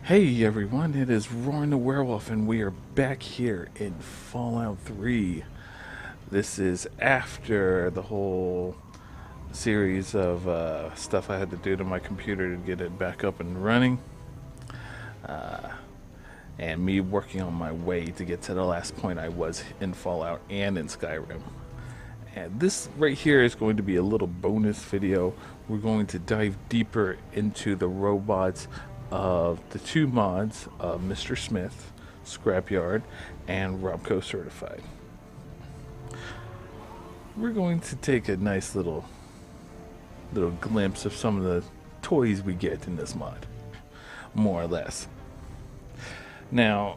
Hey everyone, it is Roarin the Werewolf, and we are back here in Fallout 3. This is after the whole series of stuff I had to do to my computer to get it back up and running, and me working on my way to get to the last point I was in Fallout and in Skyrim. And this right here is going to be a little bonus video. We're going to dive deeper into the robots of the two mods of Mr. Smith, Scrapyard, and Robco Certified. We're going to take a nice little glimpse of some of the toys we get in this mod, more or less. Now,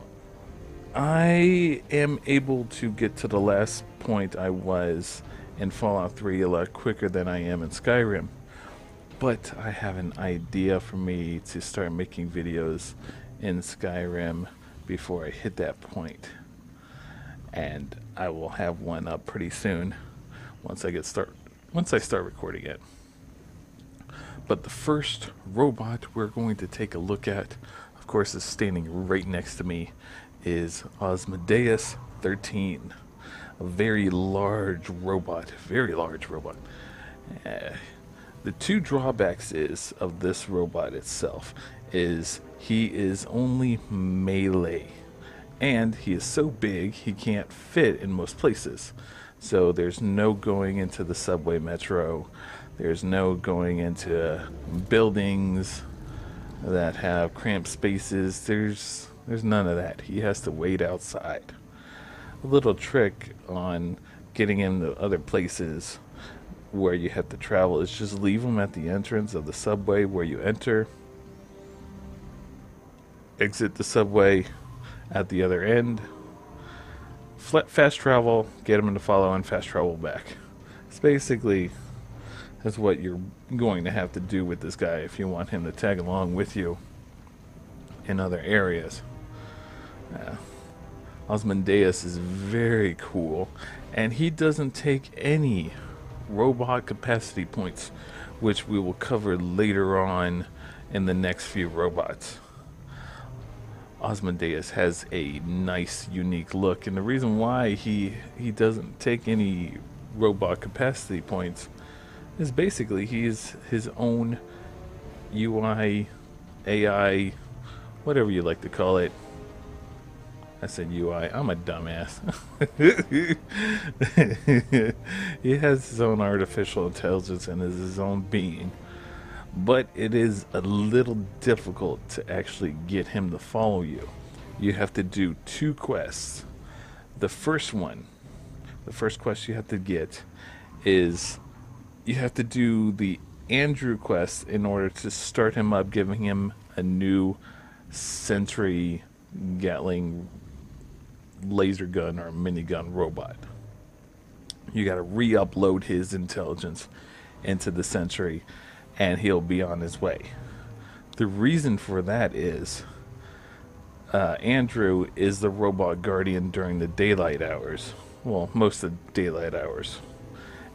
I am able to get to the last point I was in Fallout 3 a lot quicker than I am in Skyrim. But I have an idea for me to start making videos in Skyrim before I hit that point. And I will have one up pretty soon once I start recording it. But the first robot we're going to take a look at, of course, is standing right next to me, is Osmandias 13. A very large robot. The two drawbacks of this robot itself is he is only melee, and he is so big he can't fit in most places. So there's no going into the subway metro, there's no going into buildings that have cramped spaces, there's none of that. He has to wait outside. A little trick on getting him to other places where you have to travel is just leave them at the entrance of the subway where you enter, exit the subway at the other end, fast travel, get them to follow, and fast travel back. It's basically that's what you're going to have to do with this guy if you want him to tag along with you in other areas. Osmandias is very cool, and he doesn't take any robot capacity points, which we will cover later on in the next few robots. Osmandias has a nice, unique look, and the reason why he doesn't take any robot capacity points is basically he's his own UI, AI, whatever you like to call it. I said UI. I'm a dumbass. He has his own artificial intelligence and is his own being. But it is a little difficult to actually get him to follow you. You have to do two quests. The first quest you have to get is you have to do the Andrew quest in order to start him up, giving him a new Sentry Gatling laser gun or minigun robot. You got to re-upload his intelligence into the Sentry, and he'll be on his way. The reason for that is Andrew is the robot guardian during the daylight hours. Well, most of the daylight hours.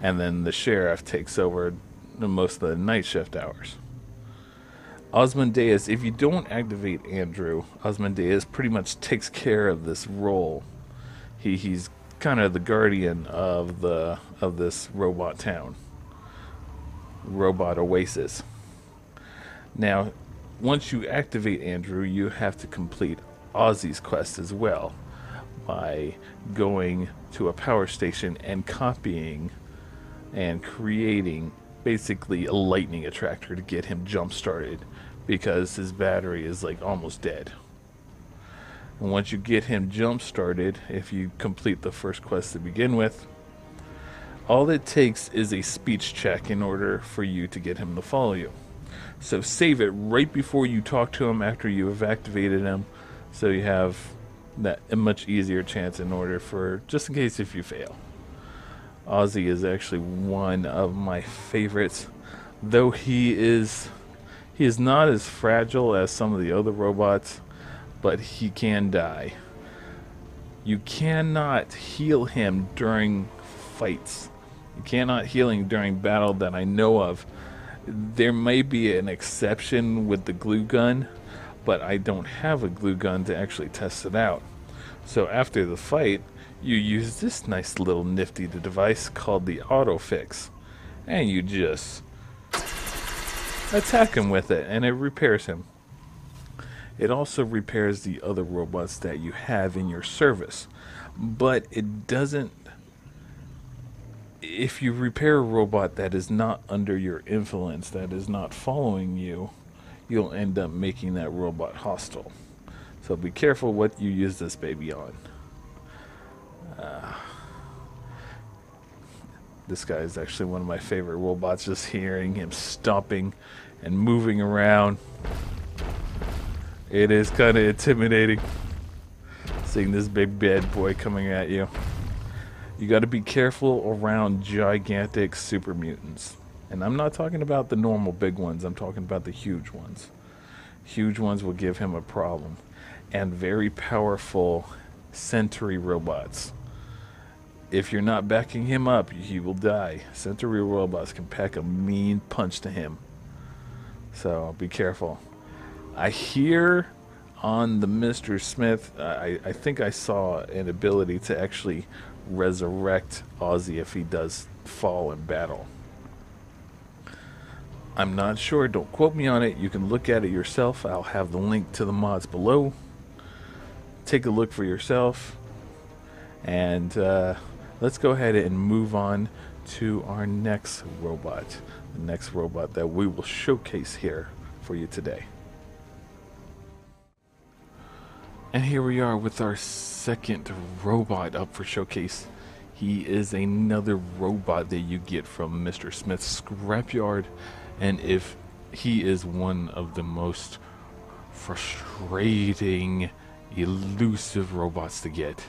And then the sheriff takes over most of the night shift hours. Osmandias, if you don't activate Andrew, Osmandias pretty much takes care of this role. He's kind of the guardian of this robot town, robot oasis. Now, once you activate Andrew, you have to complete Ozzy's quest as well by going to a power station and copying and creating basically a lightning attractor to get him jump started, because his battery is like almost dead. And once you get him jump started, if you complete the first quest to begin with, all it takes is a speech check in order for you to get him to follow you. So save it right before you talk to him after you have activated him, so you have that a much easier chance in order for, just in case if you fail. Ozzy is actually one of my favorites, though he is not as fragile as some of the other robots, but he can die. You cannot heal him during fights. You cannot heal him during battle that I know of. There may be an exception with the glue gun, but I don't have a glue gun to actually test it out. So after the fight, you use this nice little nifty device called the auto fix, and you just attack him with it and it repairs him. It also repairs the other robots that you have in your service, but it doesn't. If you repair a robot that is not under your influence, that is not following you, you'll end up making that robot hostile. So be careful what you use this baby on. This guy is actually one of my favorite robots, just hearing him stomping and moving around. It is kind of intimidating seeing this big bad boy coming at you. You got to be careful around gigantic super mutants. And I'm not talking about the normal big ones, I'm talking about the huge ones. Huge ones will give him a problem. And very powerful Sentry robots. If you're not backing him up, he will die. Sentry robots can pack a mean punch to him. So be careful. I hear on the Mr. Smith, I think I saw an ability to actually resurrect Ozzy if he does fall in battle. I'm not sure, don't quote me on it. You can look at it yourself. I'll have the link to the mods below. Take a look for yourself. And let's go ahead and move on to our next robot. The next robot that we will showcase here for you today. And here we are with our second robot up for showcase. He is another robot that you get from Mr. Smith's Scrapyard. And if he is one of the most frustrating, elusive robots to get.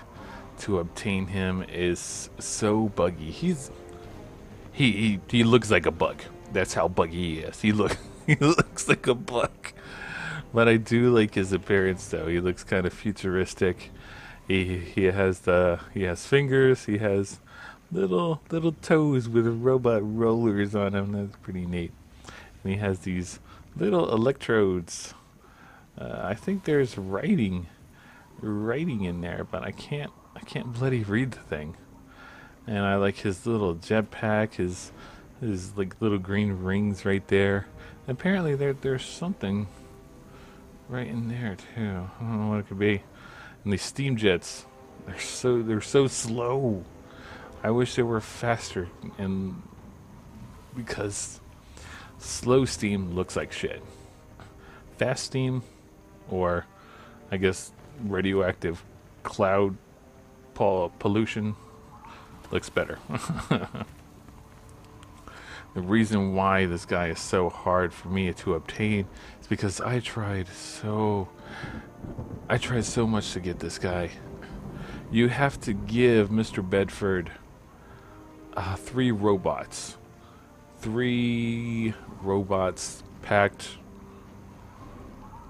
To obtain him is so buggy. He looks like a bug. That's how buggy he is. He looks like a bug. But I do like his appearance though. He looks kind of futuristic. He has fingers. He has little toes with robot rollers on him. That's pretty neat. And he has these little electrodes. I think there's writing in there, but I can't bloody read the thing. And I like his little jetpack, his like little green rings right there. Apparently there's something right in there too. I don't know what it could be. And these steam jets, they're so slow. I wish they were faster, and because slow steam looks like shit. Fast steam, or I guess radioactive cloud pollution, looks better. The reason why this guy is so hard for me to obtain is because I tried so much to get this guy. You have to give Mr. Bedford 3 robots. 3 robots packed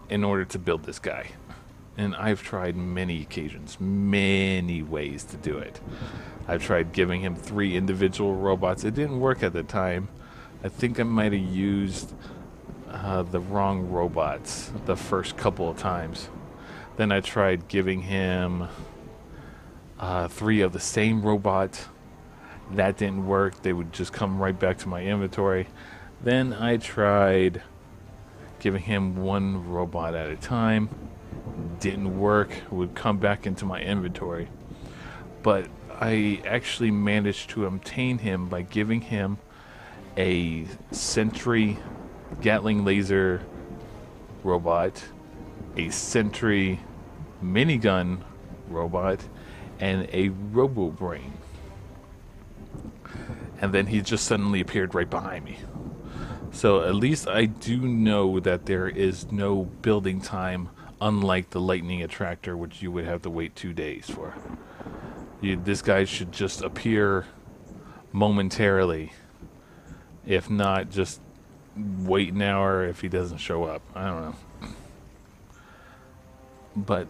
in order to build this guy. And I've tried many occasions, many ways to do it. I've tried giving him 3 individual robots. It didn't work at the time. I think I might have used the wrong robots the first couple of times. Then I tried giving him 3 of the same robot. That didn't work. They would just come right back to my inventory. Then I tried giving him 1 robot at a time. Didn't work. Would come back into my inventory. But I actually managed to obtain him by giving him a Sentry Gatling laser robot, a Sentry minigun robot, and a Robobrain. And then he just suddenly appeared right behind me. So at least I do know that there is no building time, unlike the lightning attractor, which you would have to wait 2 days for. This guy should just appear momentarily. If not, just wait an hour if he doesn't show up. I don't know. But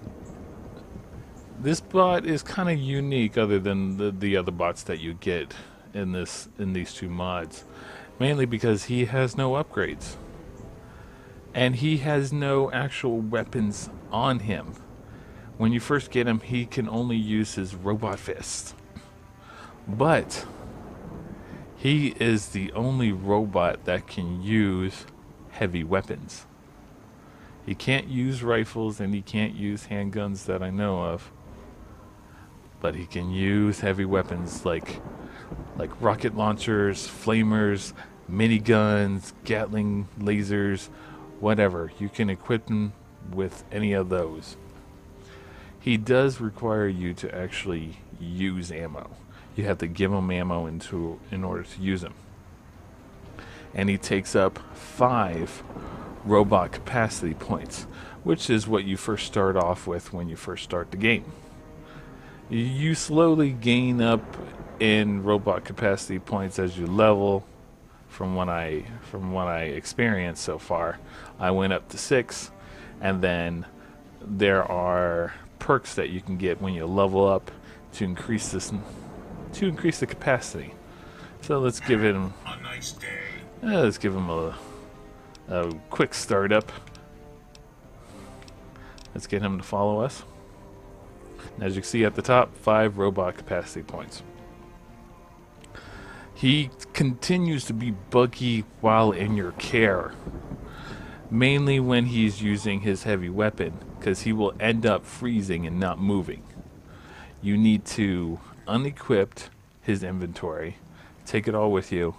this bot is kind of unique, other than the other bots that you get in these 2 mods, mainly because he has no upgrades. And he has no actual weapons on him. When you first get him, he can only use his robot fist. But he is the only robot that can use heavy weapons. He can't use rifles and he can't use handguns that I know of. But he can use heavy weapons like rocket launchers, flamers, miniguns, Gatling lasers, whatever. You can equip him with any of those. He does require you to actually use ammo. You have to give him ammo in order to use him. And he takes up 5 robot capacity points, which is what you first start off with when you first start the game. You slowly gain up in robot capacity points as you level. From what I experienced so far, I went up to 6, and then there are perks that you can get when you level up to increase the capacity. So let's give him a nice day. Let's give him a quick startup. Let's get him to follow us. And as you can see at the top, 5 robot capacity points. He continues to be buggy while in your care, mainly when he's using his heavy weapon, because he will end up freezing and not moving. You need to unequip his inventory, take it all with you,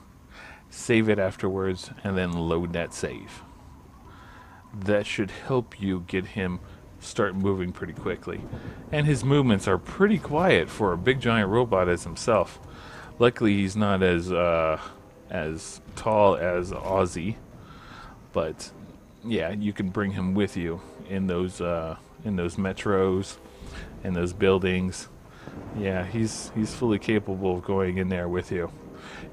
save it afterwards, and then load that save. That should help you get him start moving pretty quickly. And his movements are pretty quiet for a big giant robot as himself. Luckily, he's not as tall as Ozzy, but yeah, you can bring him with you in those metros, in those buildings. Yeah, he's fully capable of going in there with you.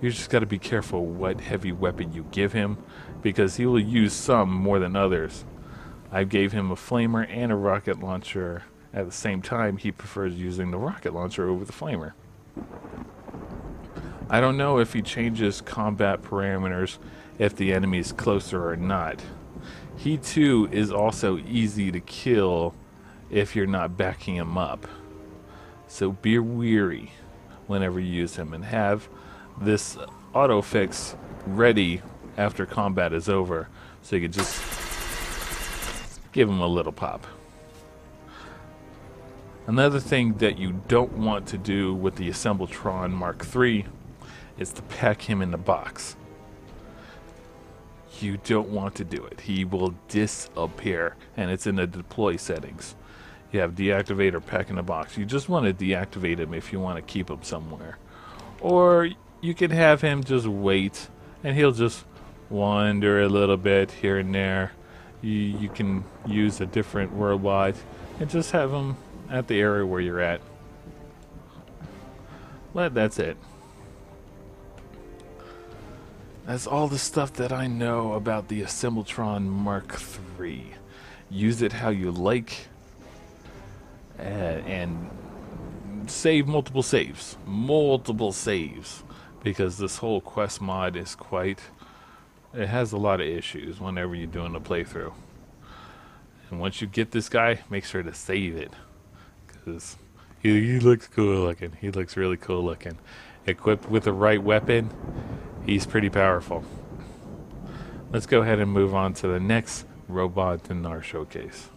You just got to be careful what heavy weapon you give him, because he will use some more than others. I gave him a flamer and a rocket launcher at the same time. He prefers using the rocket launcher over the flamer. I don't know if he changes combat parameters if the enemy is closer or not. He too is also easy to kill if you're not backing him up. So be wary whenever you use him, and have this auto fix ready after combat is over, so you can just give him a little pop. Another thing that you don't want to do with the Assemblatron Mark III is to pack him in the box. You don't want to do it. He will disappear, and it's in the deploy settings. You have deactivate or pack in a box. You just want to deactivate him if you want to keep him somewhere. Or you can have him just wait, and he'll just wander a little bit here and there. You can use a different robot and just have him at the area where you're at. But that's it. That's all the stuff that I know about the Assemblatron Mark III. Use it how you like, and save multiple saves, because this whole quest mod is it has a lot of issues whenever you're doing a playthrough. And once you get this guy, make sure to save it, because he looks cool looking. He looks really cool looking. Equipped with the right weapon, he's pretty powerful. Let's go ahead and move on to the next robot in our showcase.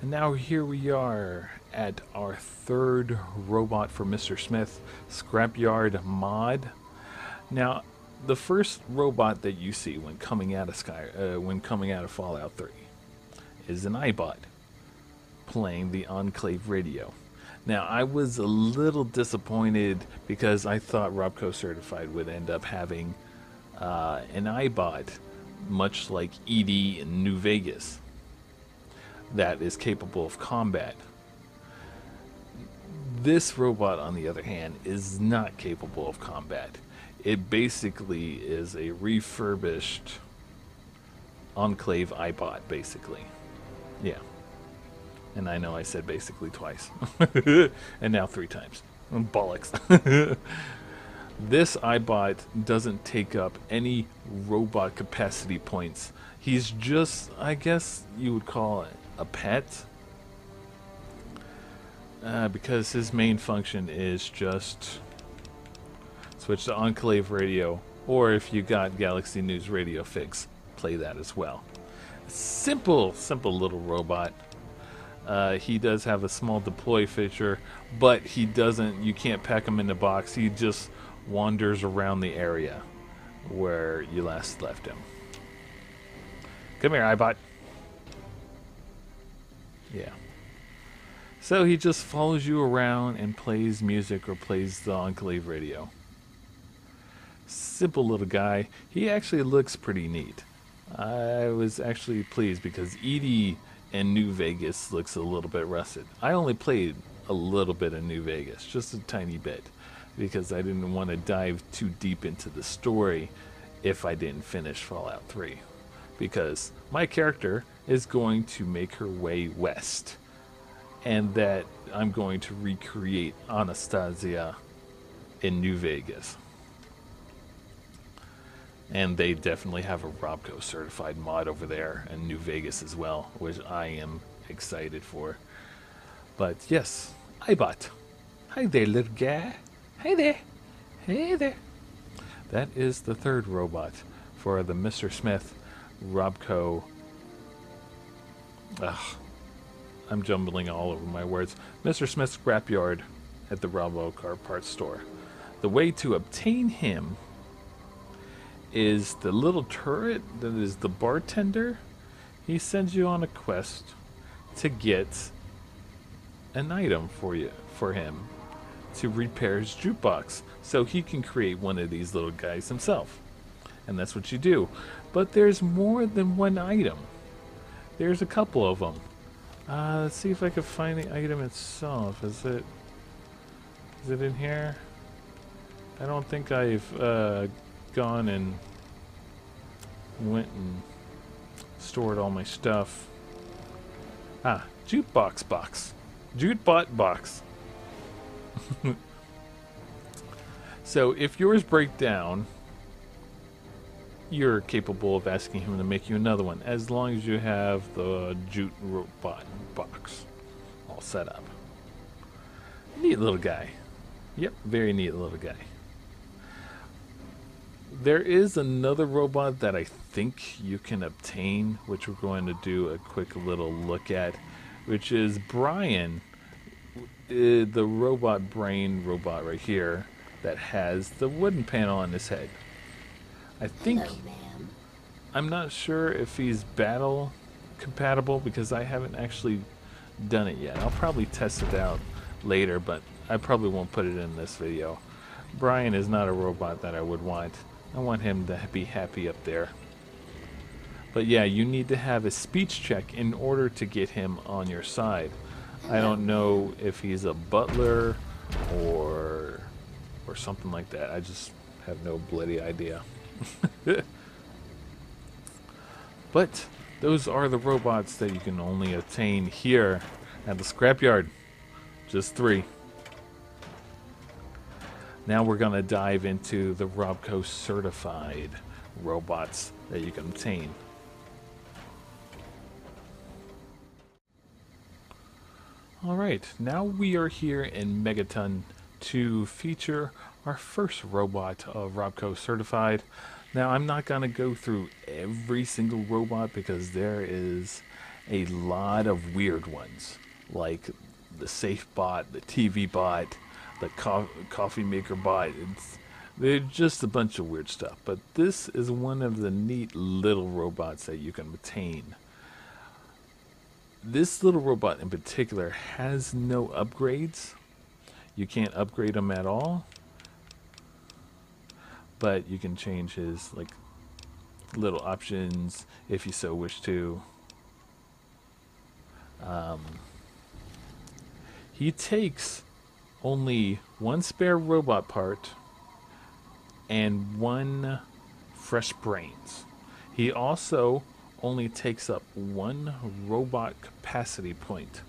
And now here we are at our 3rd robot for Mr. Smith, Scrapyard mod. Now, the first robot that you see when coming out of Fallout 3 is an iBot playing the Enclave radio. Now, I was a little disappointed because I thought Robco Certified would end up having an iBot, much like ED in New Vegas, that is capable of combat. This robot, on the other hand, is not capable of combat. It basically is a refurbished Enclave iBot, basically. Yeah. And I know I said basically twice. And now 3 times. Bollocks. This iBot doesn't take up any robot capacity points. He's just, I guess you would call it a pet. Because his main function is just switch to Enclave radio, or if you got Galaxy News Radio Fix, play that as well. Simple little robot. He does have a small deploy feature, but he doesn't, you can't pack him in a box. He just wanders around the area where you last left him. Come here, iBot. Yeah. So he just follows you around and plays music or plays the Enclave radio. Simple little guy. He actually looks pretty neat. I was actually pleased because Edie in New Vegas looks a little bit rusted. I only played a little bit of New Vegas, just a tiny bit, because I didn't want to dive too deep into the story if I didn't finish Fallout 3. Because my character is going to make her way west, and that I'm going to recreate Anastasia in New Vegas. And they definitely have a Robco certified mod over there in New Vegas as well, which I am excited for. But yes, iBot. Hi there, little guy. Hi there. Hey there. That is the third robot for the Mr. Smith Robco. Ugh, I'm jumbling all over my words. Mr. Smith's Scrapyard at the Robco parts store. The way to obtain him is the little turret that is the bartender. He sends you on a quest to get an item for him to repair his jukebox so he can create one of these little guys himself. And that's what you do. But there's more than one item. There's a couple of them. Let's see if I can find the item itself. Is it in here? I don't think I've gone and went and stored all my stuff. Jukebox box. Jutebot box. So if yours break down, you're capable of asking him to make you another one, as long as you have the Jutebot box all set up. Neat little guy. Yep, very neat little guy. There is another robot that I think you can obtain, which we're going to do a quick little look at, which is Brian, the Robotbrain robot right here that has the wooden panel on his head. I think, I'm not sure if he's battle compatible because I haven't actually done it yet. I'll probably test it out later, but I probably won't put it in this video. Brian is not a robot that I would want. I want him to be happy up there. But yeah, you need to have a speech check in order to get him on your side. I don't know if he's a butler or something like that. I just have no bloody idea. But those are the robots that you can only obtain here at the Scrapyard. Just 3. Now we're going to dive into the Robco certified robots that you can obtain. Alright, now we are here in Megaton to feature our first robot Robco certified. Now I'm not going to go through every single robot because there is a lot of weird ones, like the safe bot, the TV bot, the coffee maker bot. They're just a bunch of weird stuff, but this is one of the neat little robots that you can obtain. This little robot in particular has no upgrades. You can't upgrade him at all, but you can change his little options if you so wish to. He takes only 1 spare robot part and 1 fresh brains. He also only takes up 1 robot capacity point.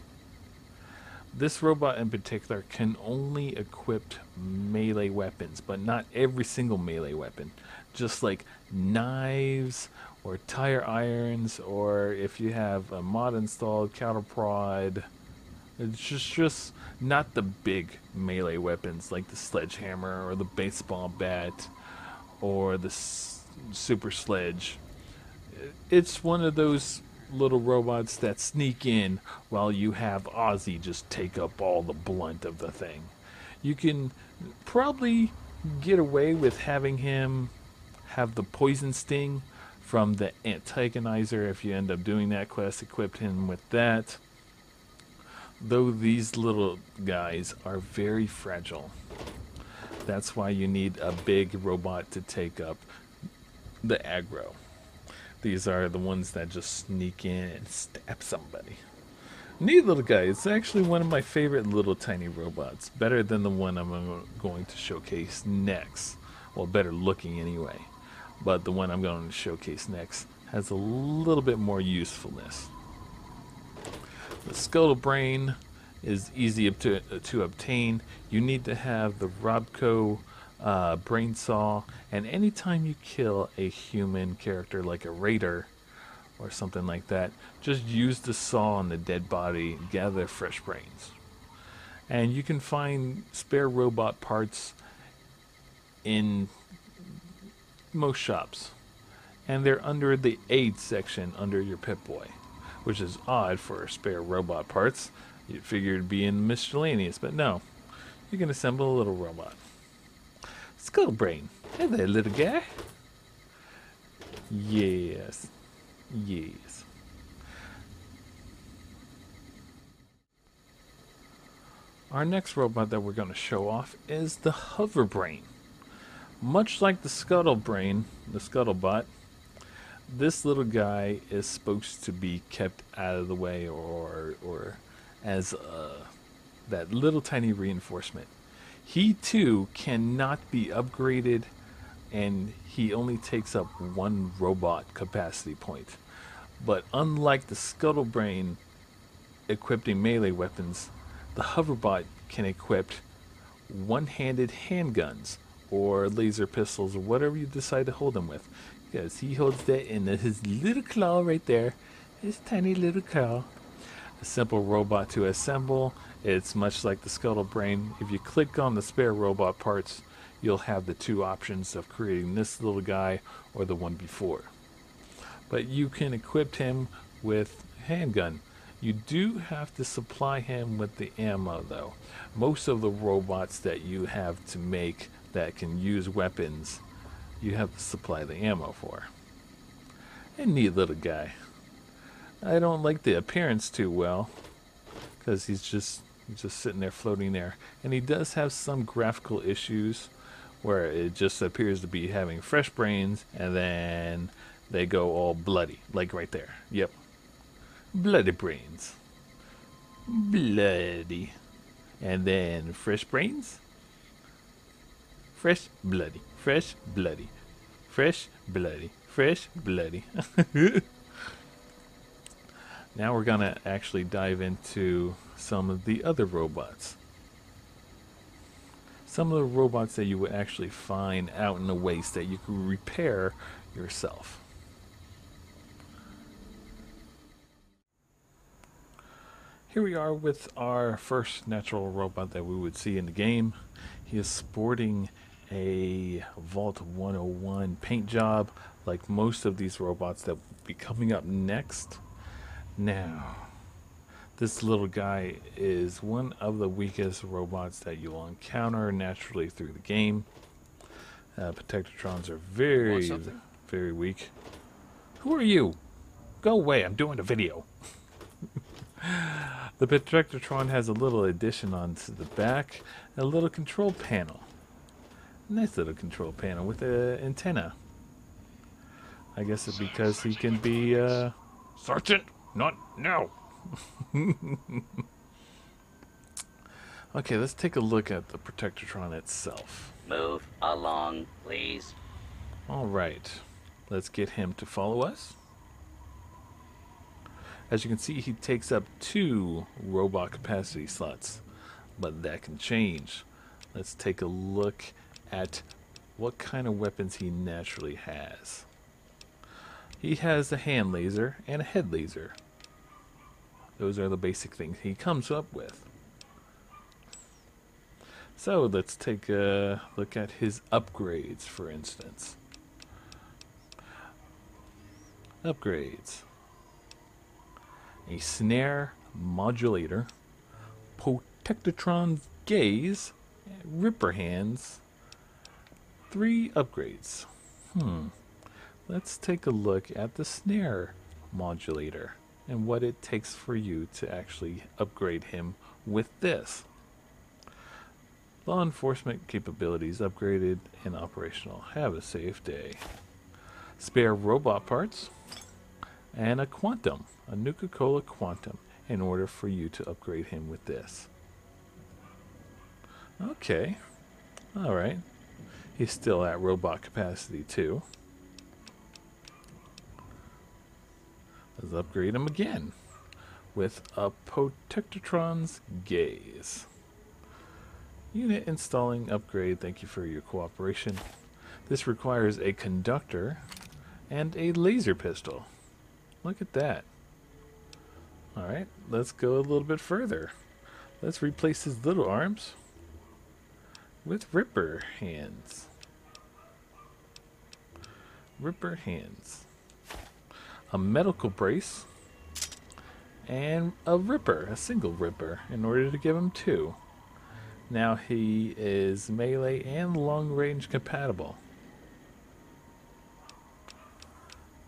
This robot in particular can only equip melee weapons, but not every single melee weapon. Just like knives or tire irons, or if you have a mod installed, counter prod. It's just not the big melee weapons like the sledgehammer or the baseball bat or the super sledge. It's one of those little robots that sneak in while you have Ozzy just take up all the blunt of the thing. You can probably get away with having him have the poison sting from the antagonizer if you end up doing that quest. Equip him with that. Though these little guys are very fragile. That's why you need a big robot to take up the aggro. These are the ones that just sneak in and stab somebody. Neat little guy. It's actually one of my favorite little tiny robots. Better than the one I'm going to showcase next. Well, better looking anyway. But the one I'm going to showcase next has a little bit more usefulness. The scuttle brain is easy to obtain. You need to have the Robco brain saw, and anytime you kill a human character like a raider or something like that, just use the saw on the dead body, gather fresh brains. And you can find spare robot parts in most shops, and they're under the aid section under your Pip-Boy, which is odd for spare robot parts. You'd figure it'd be in miscellaneous, but no. You can assemble a little robot. Scuttle brain. Hey there, little guy. Yes. Yes. Our next robot that we're going to show off is the Hoverbrain. Much like the Scuttle Brain, the Scuttle Bot, this little guy is supposed to be kept out of the way or as that little tiny reinforcement. He too cannot be upgraded, and he only takes up one robot capacity point. But unlike the Scuttle Brain equipping melee weapons, the Hoverbot can equip one-handed handguns or laser pistols or whatever you decide to hold them with. Because he holds that in his little claw right there. His tiny little claw. A simple robot to assemble. It's much like the Scuttle Brain. If you click on the spare robot parts, you'll have the two options of creating this little guy or the one before. But you can equip him with handgun. You do have to supply him with the ammo though. Most of the robots that you have to make that can use weapons, you have to supply the ammo for. A neat little guy. I don't like the appearance too well, because he's just sitting there floating there. And he does have some graphical issues where it just appears to be having fresh brains and then they go all bloody, like right there. Yep. Bloody brains. Bloody. And then fresh brains. Fresh bloody. Fresh bloody. Fresh bloody. Fresh bloody. Now we're going to actually dive into some of the other robots. Some of the robots that you would actually find out in the waste that you can repair yourself. Here we are with our first natural robot that we would see in the game. He is sporting a Vault 101 paint job like most of these robots that will be coming up next. Now, this little guy is one of the weakest robots that you'll encounter naturally through the game. Protectrons are very, very weak. Who are you? Go away, I'm doing a video. The Protectron has a little addition onto the back, a little control panel. Nice little control panel with an antenna. I guess it's because he can be, Sergeant, not now. Okay, let's take a look at the Protectron itself. Move along, please. Alright, let's get him to follow us. As you can see, he takes up 2 robot capacity slots, but that can change. Let's take a look at what kind of weapons he naturally has. He has a hand laser and a head laser. Those are the basic things he comes up with. So let's take a look at his upgrades, for instance. Upgrades. A snare modulator, Protectron gaze, ripper hands. 3 upgrades. Let's take a look at the snare modulator and what it takes for you to actually upgrade him with this. Law enforcement capabilities upgraded and operational. Have a safe day. Spare robot parts and a quantum, a Nuka-Cola quantum, in order for you to upgrade him with this. Okay, alright. He's still at robot capacity too. Let's upgrade him again with a Protectron's gaze. Unit installing upgrade. Thank you for your cooperation. This requires a conductor and a laser pistol. Look at that. Alright, let's go a little bit further. Let's replace his little arms with ripper hands. Ripper hands. A medical brace and a ripper, a single ripper, in order to give him 2. Now he is melee and long range compatible.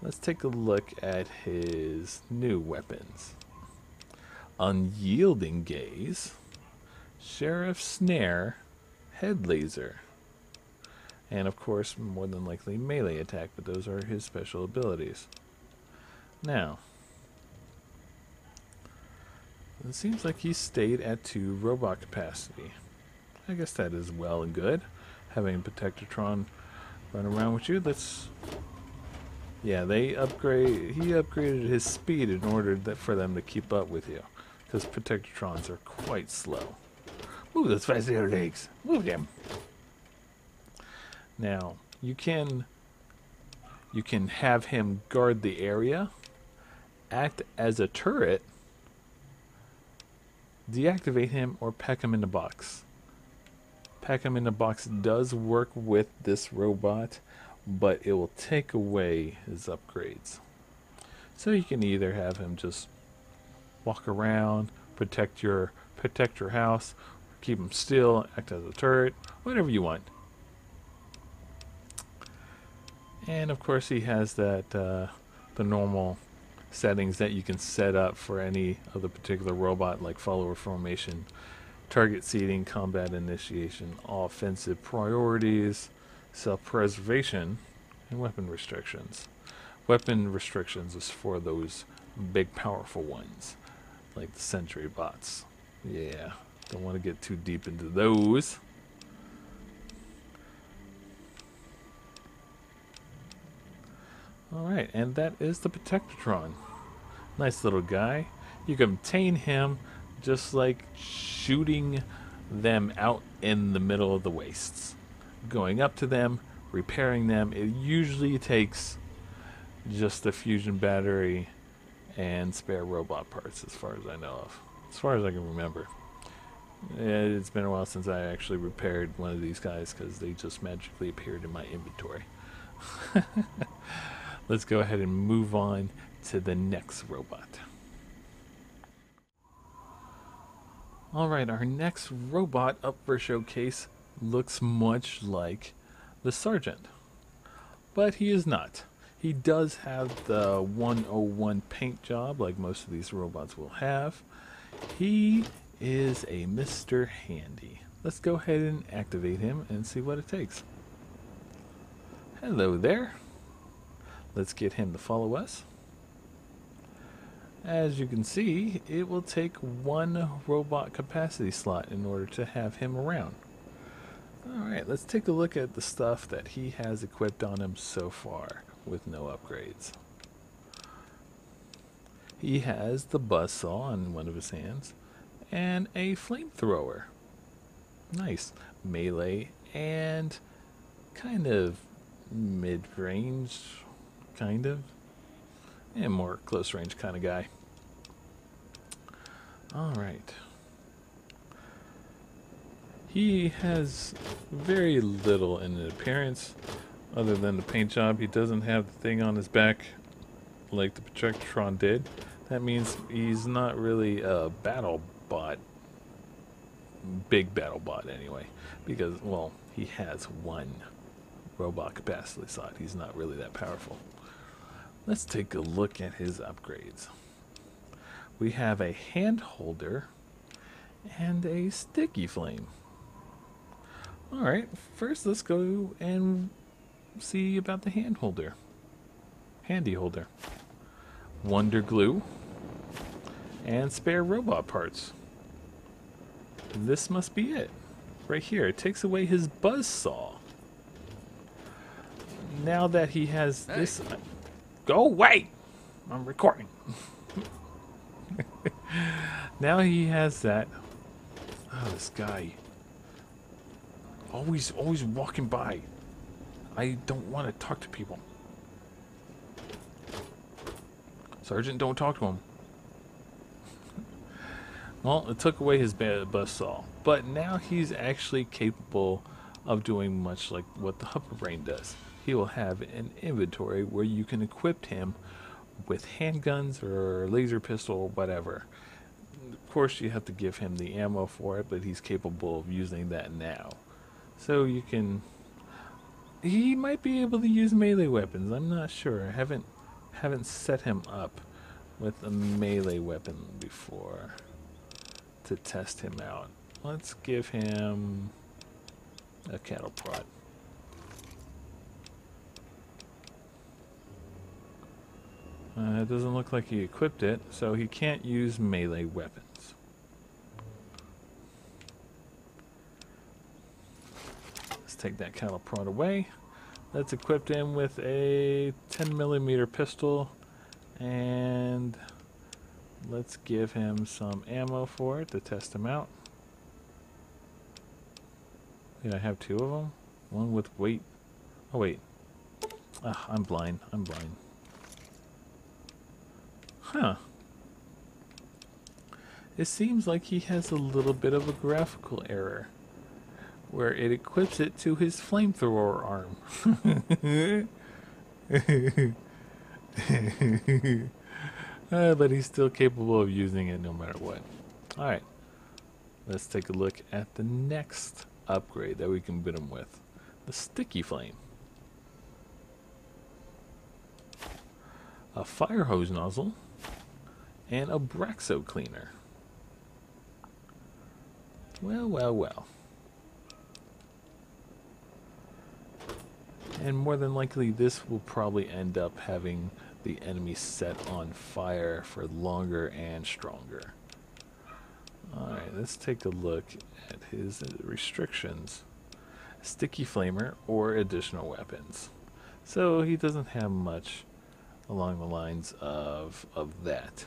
Let's take a look at his new weapons. Unyielding gaze, sheriff snare, head laser, and of course more than likely melee attack, but those are his special abilities. Now, it seems like he stayed at 2 robot capacity. I guess that is well and good. Having Protectron run around with you, yeah, he upgraded his speed in order for them to keep up with you, because Protectrons are quite slow. Move those fast little legs. Move them. Now, you can have him guard the area, act as a turret, deactivate him, or pack him in the box. Pack him in the box does work with this robot, but it will take away his upgrades. So you can either have him just walk around, protect your house, keep him still, act as a turret, whatever you want. And of course he has that the normal settings that you can set up for any of the particular robot, like follower formation, target seating, combat initiation, offensive priorities, self-preservation, and weapon restrictions. Weapon restrictions is for those big powerful ones, like the Sentry Bots. Yeah, don't want to get too deep into those. Alright, and that is the Protectron. Nice little guy. You can obtain him just like shooting them out in the middle of the wastes. Going up to them, repairing them. It usually takes just a fusion battery and spare robot parts, as far as I know of. As far as I can remember. It's been a while since I actually repaired one of these guys, because they just magically appeared in my inventory. Let's go ahead and move on to the next robot. Alright, our next robot up for showcase looks much like the Sergeant, but he is not. He does have the 101 paint job like most of these robots will have. He is a Mr. Handy. Let's go ahead and activate him and see what it takes. Hello there. Let's get him to follow us. As you can see, it will take 1 robot capacity slot in order to have him around. Alright, let's take a look at the stuff that he has equipped on him so far with no upgrades. He has the buzzsaw in one of his hands and a flamethrower. Nice. Melee and kind of mid-range, kind of. And more close-range kind of guy. Alright. He has very little in appearance other than the paint job. He doesn't have the thing on his back like the Protectron did. That means he's not really a battle bot. Big battle bot anyway. Because, well, he has one robot capacity slot. He's not really that powerful. Let's take a look at his upgrades. We have a hand holder and a sticky flame. Alright, first let's go and see about the hand holder. Handy holder. Wonder glue and spare robot parts. This must be it. Right here. It takes away his buzzsaw. Now that he has this... Go away! I'm recording. Now he has that. Oh, this guy. Always walking by. I don't want to talk to people. Sergeant, don't talk to him. Well, it took away his buzzsaw. But now he's actually capable of doing much like what the Robotbrain does. He will have an inventory where you can equip him with handguns or laser pistol or whatever. Of course, you have to give him the ammo for it, but he's capable of using that now. So you can... He might be able to use melee weapons. I'm not sure. I haven't set him up with a melee weapon before to test him out. Let's give him a cattle prod. It doesn't look like he equipped it, so he can't use melee weapons. Let's take that cattle prod away. Let's equip him with a 10mm pistol, and let's give him some ammo for it to test him out. Did I have two of them? One with weight. Oh wait. I'm blind. Huh. It seems like he has a little bit of a graphical error where it equips it to his flamethrower arm. But he's still capable of using it no matter what. Alright. Let's take a look at the next upgrade that we can bid him with. The sticky flame. A fire hose nozzle. And a Braxo cleaner. Well. And more than likely this will probably end up having the enemy set on fire for longer and stronger. Alright, let's take a look at his restrictions. Sticky flamer or additional weapons. So he doesn't have much along the lines of that.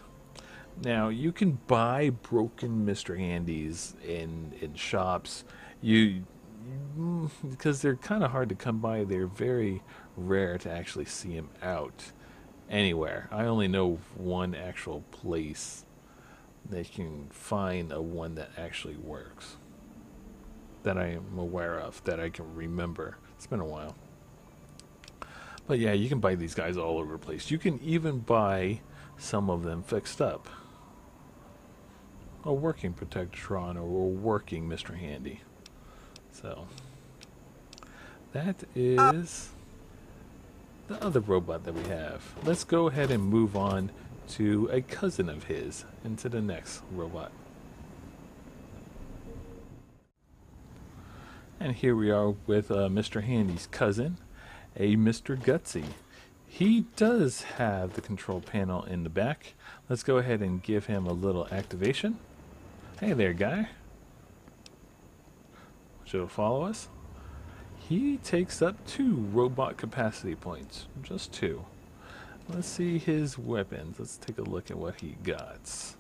Now, you can buy broken Mr. Handies in shops. Because they're kind of hard to come by. They're very rare to actually see them out anywhere. I only know one actual place that you can find a one that actually works. That I am aware of, that I can remember. It's been a while. But yeah, you can buy these guys all over the place. You can even buy some of them fixed up. A working Protectron or a working Mr. Handy. So, that is the other robot that we have. Let's go ahead and move on to a cousin of his, into the next robot. And here we are with Mr. Handy's cousin, a Mr. Gutsy. He does have the control panel in the back. Let's go ahead and give him a little activation. Hey there, guy. Should follow us. He takes up 2 robot capacity points. Just 2. let's see his weapons. Let's take a look at what he got.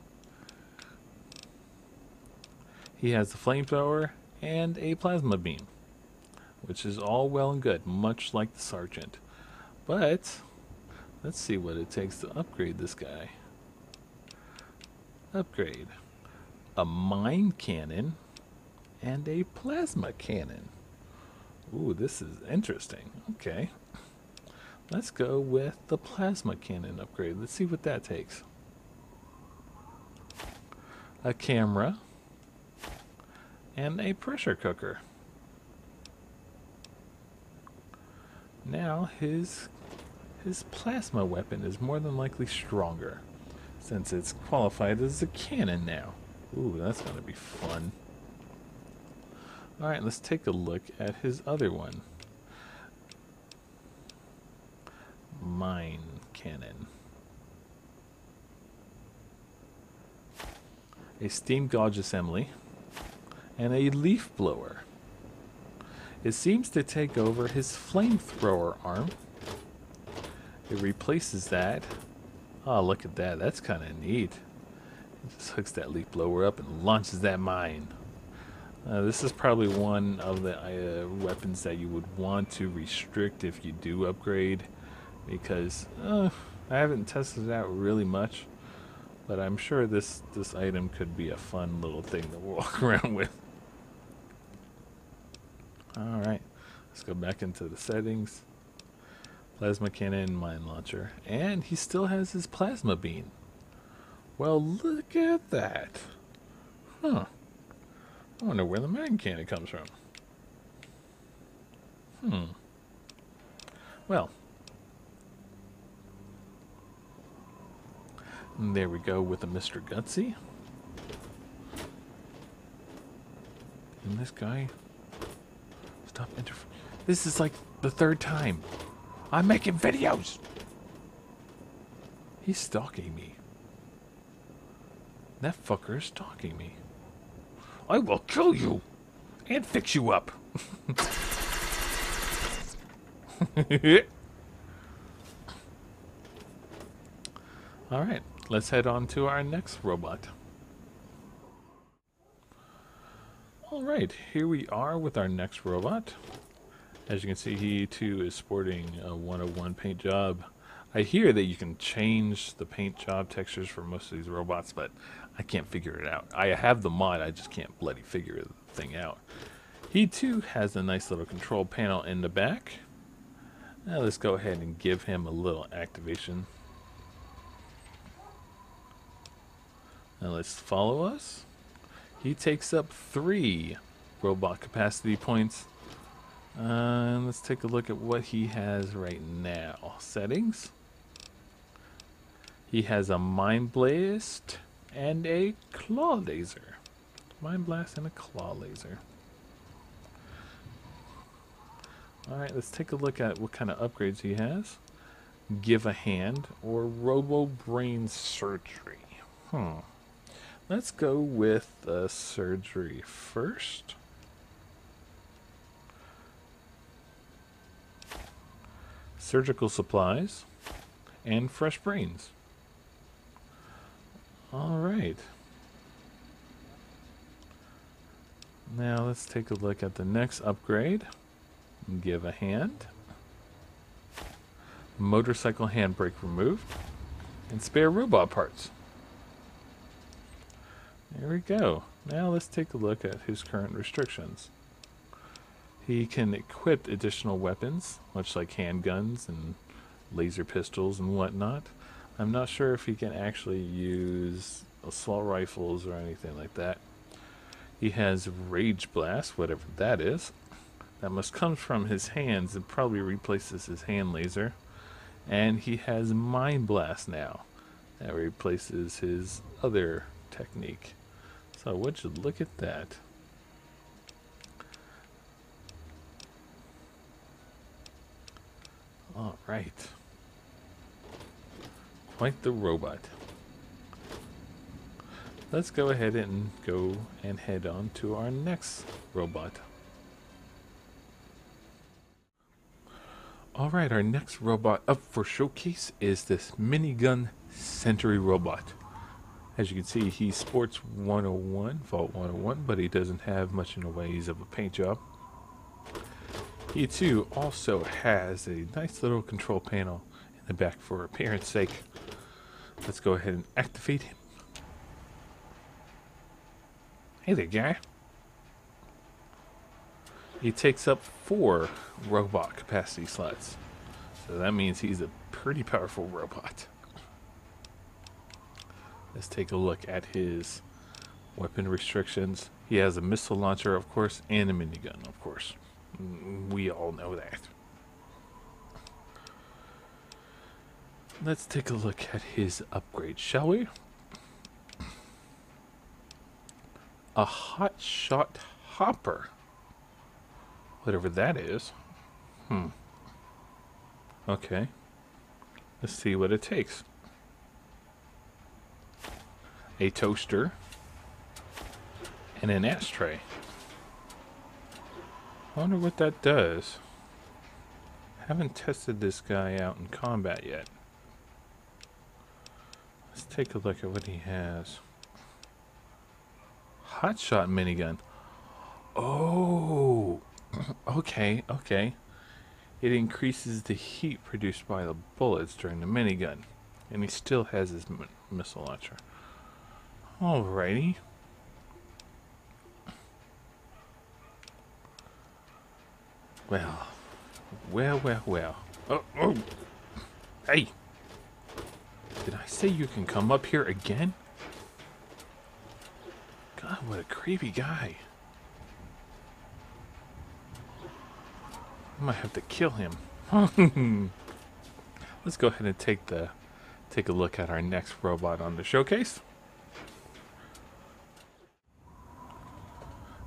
He has a flamethrower and a plasma beam, which is all well and good, much like the Sergeant. But let's see what it takes to upgrade this guy. Upgrade. A mine cannon and a plasma cannon. Ooh, this is interesting. Okay. Let's go with the plasma cannon upgrade. Let's see what that takes. A camera and a pressure cooker. Now his plasma weapon is more than likely stronger, since it's qualified as a cannon now. Ooh, that's gonna be fun. Alright, let's take a look at his other one. Mine cannon. A steam gauge assembly and a leaf blower. It seems to take over his flamethrower arm. It replaces that. Oh, look at that. That's kind of neat. It just hooks that leaf blower up and launches that mine. This is probably one of the weapons that you would want to restrict if you do upgrade, because I haven't tested it out really much, but I'm sure this item could be a fun little thing to walk around with. Alright, let's go back into the settings. Plasma cannon, mine launcher, and he still has his plasma beam. Well, look at that. Huh. I wonder where the mine cannon comes from. Well, and there we go with the Mr. Gutsy. And this guy, stop interfering. This is like the third time. I'm making videos. He's stalking me. That fucker is stalking me. I will kill you and fix you up. Alright, let's head on to our next robot. Alright, here we are with our next robot. As you can see, he too is sporting a 101 paint job. I hear that you can change the paint job textures for most of these robots, but I can't figure it out. I have the mod, I just can't bloody figure the thing out. He too has a nice little control panel in the back. Now let's go ahead and give him a little activation. Now let's follow us. He takes up 3 robot capacity points. And let's take a look at what he has right now. Settings. He has a Mind Blast and a Claw Laser. Mind Blast and a Claw Laser. Alright, let's take a look at what kind of upgrades he has. Give a Hand or Robobrain Surgery. Let's go with the surgery first. Surgical supplies and fresh brains. Alright. Now let's take a look at the next upgrade. Give a Hand. Motorcycle handbrake removed. And spare robot parts. There we go. Now let's take a look at his current restrictions. He can equip additional weapons, much like handguns and laser pistols and whatnot. I'm not sure if he can actually use assault rifles or anything like that. He has Rage Blast, whatever that is. That must come from his hands. It probably replaces his hand laser. And he has Mind Blast now. That replaces his other technique. So would you look at that? Alright. Quite the robot. Let's go ahead and head on to our next robot. Alright, our next robot up for showcase is this minigun Sentry Robot. As you can see, he sports 101, Vault 101, but he doesn't have much in the ways of a paint job. He too also has a nice little control panel in the back for appearance sake. Let's go ahead and activate him. Hey there, guy. He takes up 4 robot capacity slots. So that means he's a pretty powerful robot. Let's take a look at his weapon restrictions. He has a missile launcher, of course, and a minigun, of course. We all know that. Let's take a look at his upgrade, shall we? A hot shot hopper. Whatever that is. Okay. Let's see what it takes. A toaster and an ashtray. I wonder what that does. Haven't tested this guy out in combat yet. Let's take a look at what he has. Hotshot minigun. Oh, okay. It increases the heat produced by the bullets during the minigun, and he still has his missile launcher. Alrighty. Well. Oh. Hey! Did I say you can come up here again? God, what a creepy guy. I might have to kill him. Let's go ahead and take a look at our next robot on the showcase.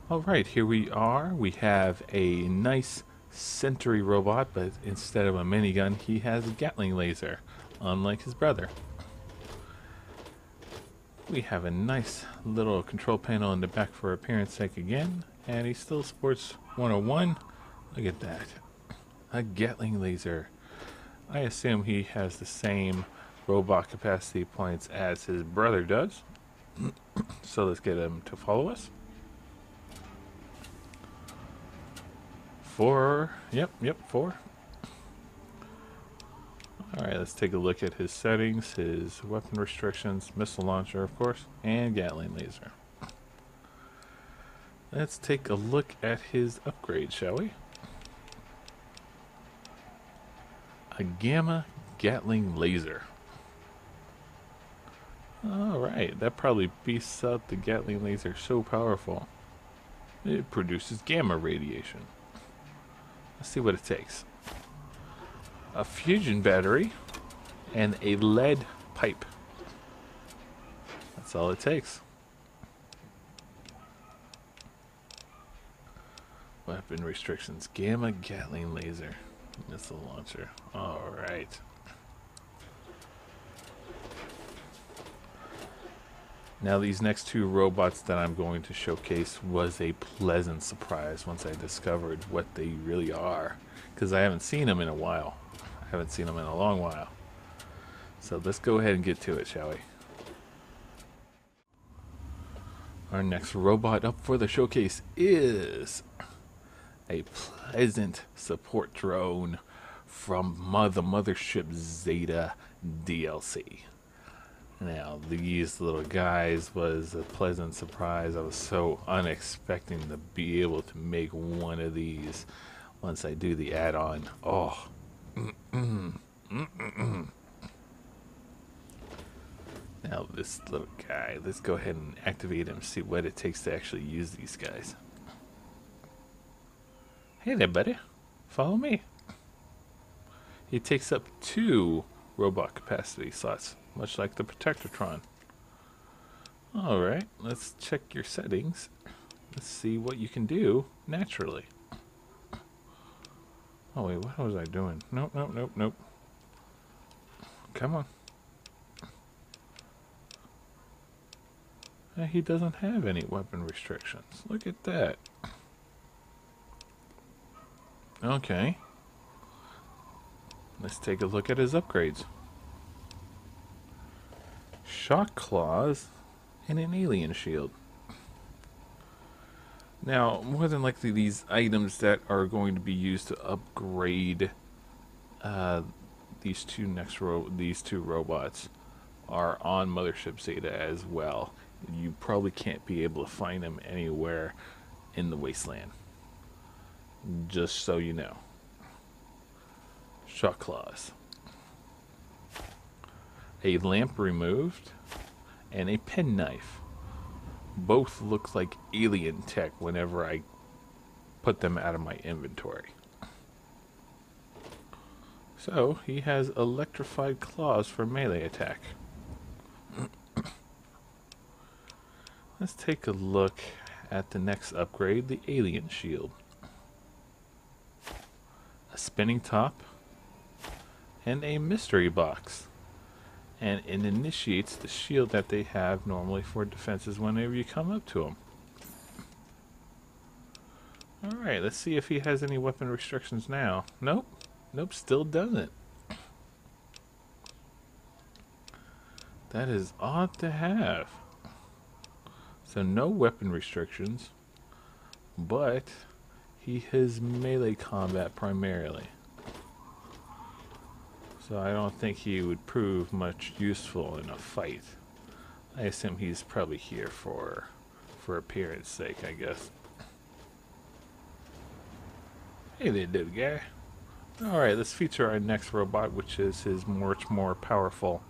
Alright, here we are. We have a nice Sentry robot, but instead of a minigun, he has a Gatling laser, unlike his brother. We have a nice little control panel in the back for appearance sake again, and he still sports 101. Look at that. A Gatling laser. I assume he has the same robot capacity points as his brother does. So let's get him to follow us. 4. Yep, 4. Alright, let's take a look at his settings, his weapon restrictions, missile launcher, of course, and Gatling laser. Let's take a look at his upgrade, shall we? A Gamma Gatling laser. Alright, that probably beasts up the Gatling laser so powerful. It produces gamma radiation. Let's see what it takes. A fusion battery and a lead pipe. That's all it takes. Weapon restrictions. Gamma Gatling laser. Missile launcher. Alright. Now these next 2 robots that I'm going to showcase was a pleasant surprise once I discovered what they really are. Because I haven't seen them in a while. I haven't seen them in a long while. So let's go ahead and get to it, shall we? Our next robot up for the showcase is a pleasant support drone from the Mothership Zeta DLC. Now, these little guys was a pleasant surprise. I was so unexpecting to be able to make one of these once I do the add-on. Oh. Now, this little guy, let's go ahead and activate him, see what it takes to actually use these guys. Hey there, buddy. Follow me. He takes up 2 robot capacity slots, much like the Protectron. Alright, let's check your settings. Let's see what you can do naturally. Oh wait, what was I doing? Nope. Come on. He doesn't have any weapon restrictions. Look at that. Okay. Let's take a look at his upgrades. Shock claws and an alien shield. Now, more than likely, these items that are going to be used to upgrade these two robots are on Mothership Zeta as well. You probably can't be able to find them anywhere in the Wasteland. Just so you know. Shock claws. A lamp removed, and a penknife. Both look like alien tech whenever I put them out of my inventory. So, he has electrified claws for melee attack. Let's take a look at the next upgrade, the alien shield. A spinning top, and a mystery box. And it initiates the shield that they have normally for defenses whenever you come up to them. Alright, let's see if he has any weapon restrictions now. Nope. Nope, still doesn't. That is odd to have. So no weapon restrictions, but he has melee combat primarily. So I don't think he would prove much useful in a fight. I assume he's probably here for appearance sake, I guess. Hey there, dude guy. Alright, let's feature our next robot, which is his much more powerful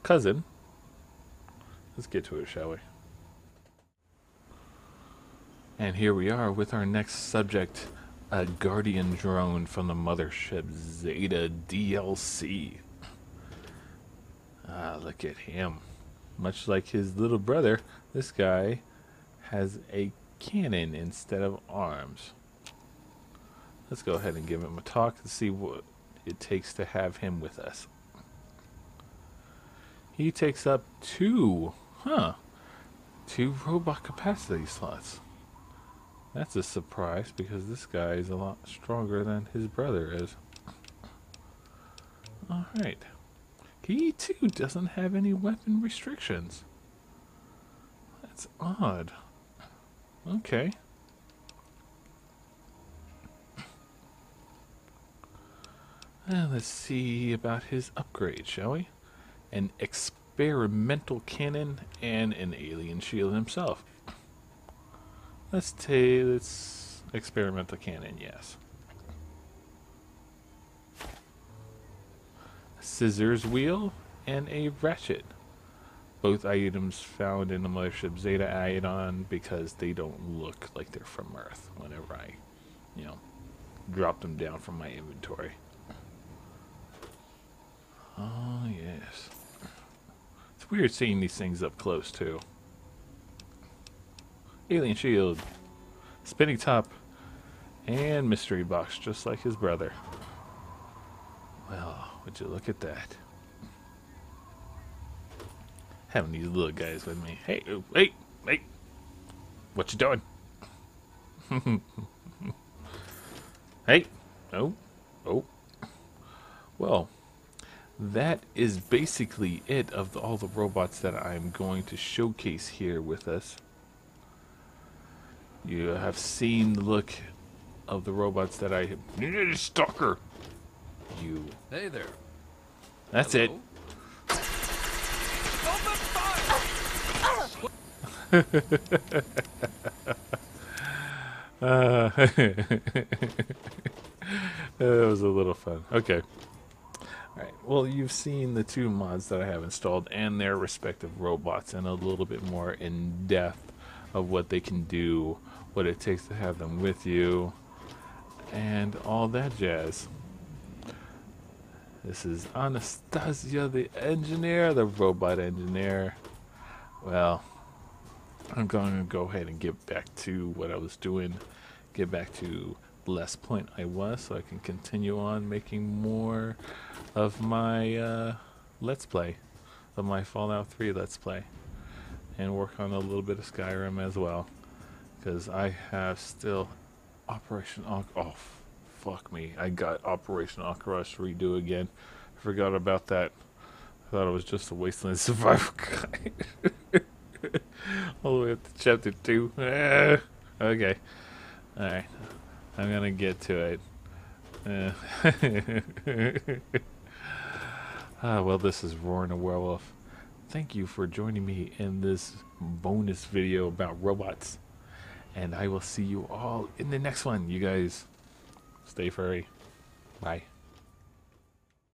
cousin. Let's get to it, shall we? And here we are with our next subject, a Guardian drone from the Mothership Zeta DLC. Ah, look at him. Much like his little brother, this guy has a cannon instead of arms. Let's go ahead and give him a talk to see what it takes to have him with us. He takes up two robot capacity slots. That's a surprise because this guy is a lot stronger than his brother is. Alright. He too doesn't have any weapon restrictions. That's odd. Okay. Let's see about his upgrade, shall we? An experimental cannon and an alien shield himself. Let's experimental cannon, yes. A scissors wheel and a ratchet. Both items found in the Mothership Zeta add-on because they don't look like they're from Earth whenever I, drop them down from my inventory. Oh, yes. It's weird seeing these things up close, too. Alien shield, spinning top, and mystery box, just like his brother. Well, would you look at that? Having these little guys with me. Hey, hey, hey! What you doing? Hey! Oh, oh. Well, that is basically it of all the robots that I'm going to showcase here with us. You have seen the look of the robots that I have. You stalker! You. Hey there. That's Hello? That was a little fun. Okay. Alright, well, you've seen the two mods that I have installed and their respective robots and a little bit more in depth of what they can do, what it takes to have them with you, and all that jazz. This is Anastasia, the engineer, the robot engineer. Well, I'm going to go ahead and get back to what I was doing, get back to the last point I was, so I can continue on making more of my Let's Play, of my Fallout 3 Let's Play, and work on a little bit of Skyrim as well, because I have still Operation fuck me. I got Operation Akarash to redo again. I forgot about that. I thought it was just a Wasteland Survival Guide. All the way up to chapter 2. Okay. Alright. I'm gonna get to it. Well, this is Roarin a Werewolf. Thank you for joining me in this bonus video about robots. And I will see you all in the next one. You guys stay furry. Bye.